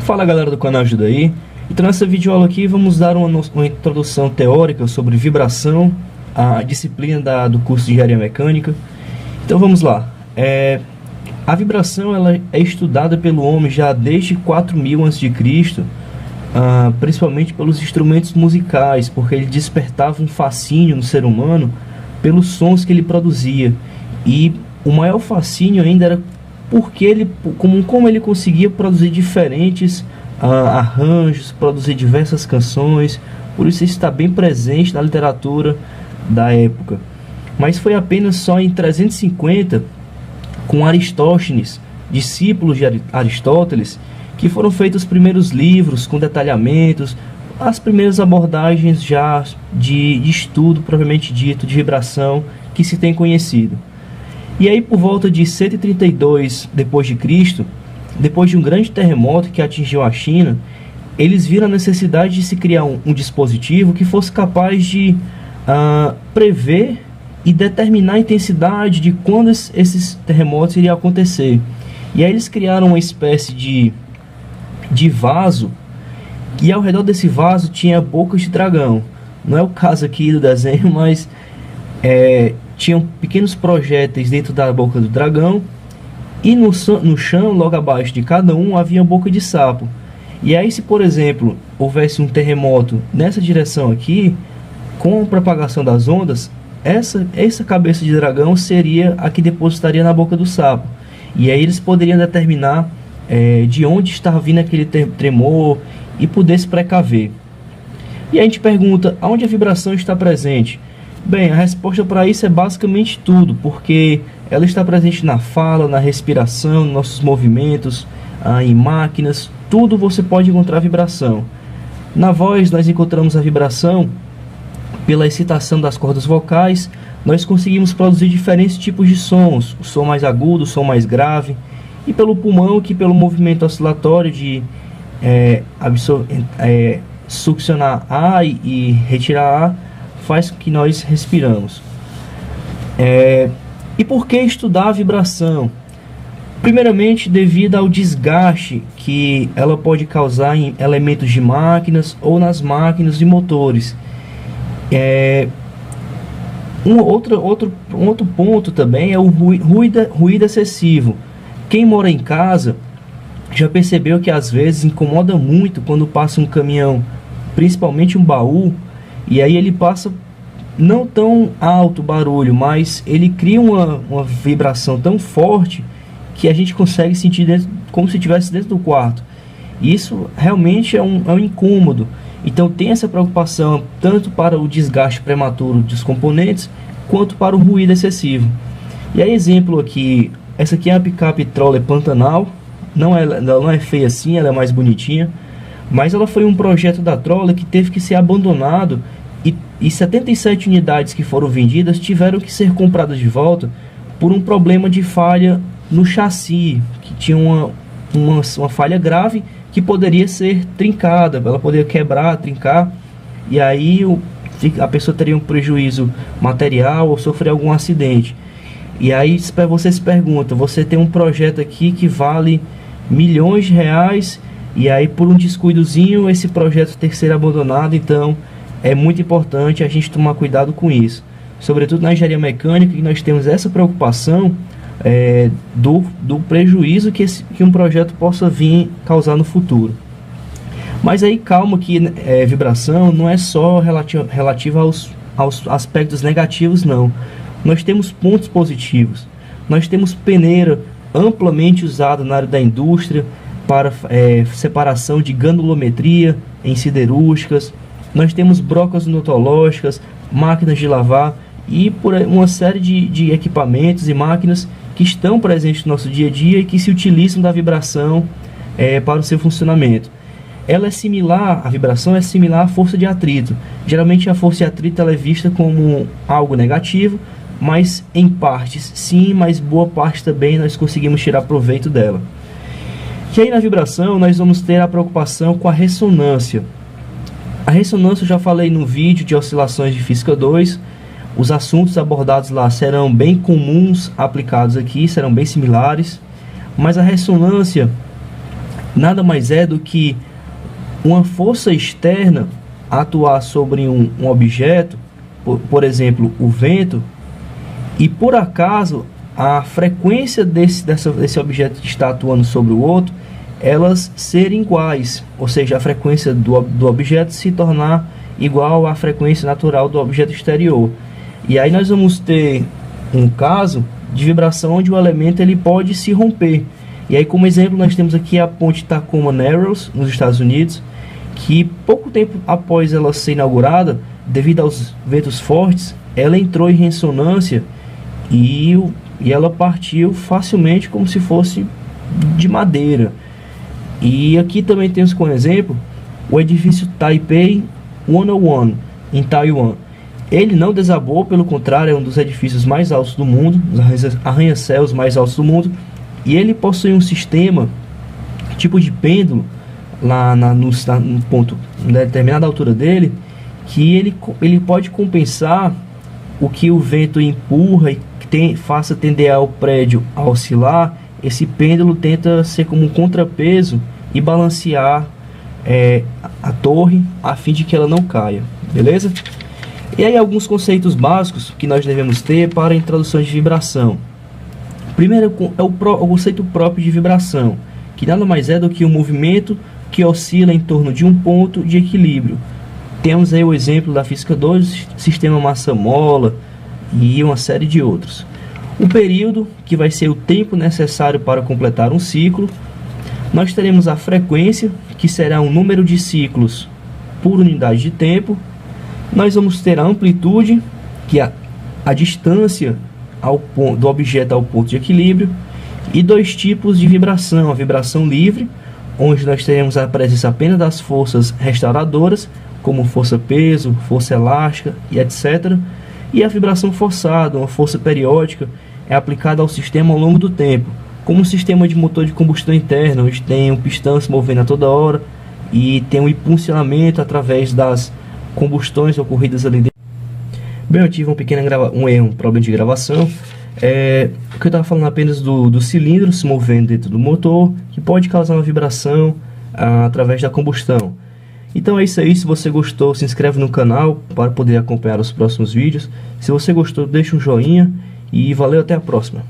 Fala galera do canal Ajuda aí. Então nessa videoaula aqui vamos dar uma introdução teórica sobre vibração, a disciplina do curso de Engenharia Mecânica. Então vamos lá. A vibração ela é estudada pelo homem já desde 4000 a.C., principalmente pelos instrumentos musicais, porque ele despertava um fascínio no ser humano pelos sons que ele produzia. E o maior fascínio ainda era porque como ele conseguia produzir diferentes arranjos, produzir diversas canções. Por isso está bem presente na literatura da época. Mas foi apenas só em 350, com Aristóteles, discípulos de Aristóteles, que foram feitos os primeiros livros com detalhamentos, as primeiras abordagens já de estudo propriamente dito de vibração que se tem conhecido. E aí por volta de 132 d.C., depois de um grande terremoto que atingiu a China, eles viram a necessidade de se criar um dispositivo que fosse capaz de prever e determinar a intensidade de quando esses terremotos iriam acontecer. E aí eles criaram uma espécie de vaso, e ao redor desse vaso tinha bocas de dragão. Não é o caso aqui do desenho, mas tinham pequenos projéteis dentro da boca do dragão, e no chão, logo abaixo de cada um, havia boca de sapo. E aí, se por exemplo houvesse um terremoto nessa direção aqui, com a propagação das ondas, essa cabeça de dragão seria a que depositaria na boca do sapo. E aí eles poderiam determinar de onde estava vindo aquele tremor e poder se precaver. E a gente pergunta, aonde a vibração está presente? Bem, a resposta para isso é basicamente tudo, porque ela está presente na fala, na respiração, nos nossos movimentos, em máquinas, tudo você pode encontrar vibração. Na voz nós encontramos a vibração pela excitação das cordas vocais. Nós conseguimos produzir diferentes tipos de sons, o som mais agudo, o som mais grave, e pelo pulmão, que pelo movimento oscilatório de succionar ar e retirar ar, faz com que nós respiramos. E por que estudar a vibração? Primeiramente, devido ao desgaste que ela pode causar em elementos de máquinas ou nas máquinas e motores. Um outro ponto também é o ruído excessivo. Quem mora em casa já percebeu que às vezes incomoda muito quando passa um caminhão, principalmente um baú, e aí ele passa não tão alto o barulho, mas ele cria uma vibração tão forte que a gente consegue sentir como se estivesse dentro do quarto. Isso realmente é um incômodo. Então tem essa preocupação tanto para o desgaste prematuro dos componentes quanto para o ruído excessivo. E aí, exemplo aqui, essa aqui é a picape Troller Pantanal. Ela não é feia assim, ela é mais bonitinha, mas ela foi um projeto da Troller que teve que ser abandonado, e 77 unidades que foram vendidas tiveram que ser compradas de volta por um problema de falha no chassi, que tinha uma falha grave que poderia ser trincada, ela poderia quebrar, trincar, e aí a pessoa teria um prejuízo material ou sofrer algum acidente. E aí você se pergunta, você tem um projeto aqui que vale milhões de reais, e aí por um descuidozinho esse projeto ter que ser abandonado. Então é muito importante a gente tomar cuidado com isso, sobretudo na engenharia mecânica, que nós temos essa preocupação do prejuízo que um projeto possa vir causar no futuro. Mas aí calma, que vibração não é só relativa aos aspectos negativos, não. Nós temos pontos positivos. Nós temos peneira amplamente usada na área da indústria para separação de granulometria em siderúrgicas. Nós temos brocas odontológicas, máquinas de lavar e por uma série de equipamentos e máquinas que estão presentes no nosso dia a dia e que se utilizam da vibração para o seu funcionamento. A vibração é similar à força de atrito. Geralmente a força de atrito ela é vista como algo negativo, mas em partes sim, mas boa parte também nós conseguimos tirar proveito dela. E aí na vibração nós vamos ter a preocupação com a ressonância. A ressonância eu já falei no vídeo de oscilações de física 2. Os assuntos abordados lá serão bem comuns aplicados aqui, serão bem similares. Mas a ressonância nada mais é do que uma força externa atuar sobre um objeto, por exemplo, o vento, e por acaso a frequência desse objeto que está atuando sobre o outro, elas serem iguais, ou seja, a frequência do objeto se tornar igual à frequência natural do objeto exterior. E aí nós vamos ter um caso de vibração onde o elemento ele pode se romper. E aí, como exemplo, nós temos aqui a ponte Tacoma Narrows, nos Estados Unidos, que pouco tempo após ela ser inaugurada, devido aos ventos fortes, ela entrou em ressonância e ela partiu facilmente como se fosse de madeira. E aqui também temos como exemplo o edifício Taipei 101 em Taiwan. Ele não desabou, pelo contrário, é um dos edifícios mais altos do mundo, os arranha-céus mais altos do mundo, e ele possui um sistema tipo de pêndulo lá no ponto, na determinada altura dele, que ele pode compensar o que o vento empurra e faça tender ao prédio a oscilar. Esse pêndulo tenta ser como um contrapeso e balancear a torre a fim de que ela não caia, beleza? E aí alguns conceitos básicos que nós devemos ter para a introdução de vibração. Primeiro é o conceito próprio de vibração, que nada mais é do que um movimento que oscila em torno de um ponto de equilíbrio. Temos aí o exemplo da física 2, sistema massa-mola e uma série de outros. O período, que vai ser o tempo necessário para completar um ciclo. Nós teremos a frequência, que será um número de ciclos por unidade de tempo. Nós vamos ter a amplitude, que é a distância do objeto ao ponto de equilíbrio. E dois tipos de vibração: a vibração livre, onde nós teremos a presença apenas das forças restauradoras, como força-peso, força elástica e etc. E a vibração forçada, uma força periódica, é aplicada ao sistema ao longo do tempo, como um sistema de motor de combustão interna, onde tem um pistão se movendo a toda hora e tem um impulsionamento através das combustões ocorridas ali dentro. Bem, eu tive um problema de gravação. Que eu estava falando apenas do cilindro se movendo dentro do motor, que pode causar uma vibração através da combustão. Então é isso aí. Se você gostou, se inscreve no canal para poder acompanhar os próximos vídeos. Se você gostou, deixa um joinha e valeu, até a próxima.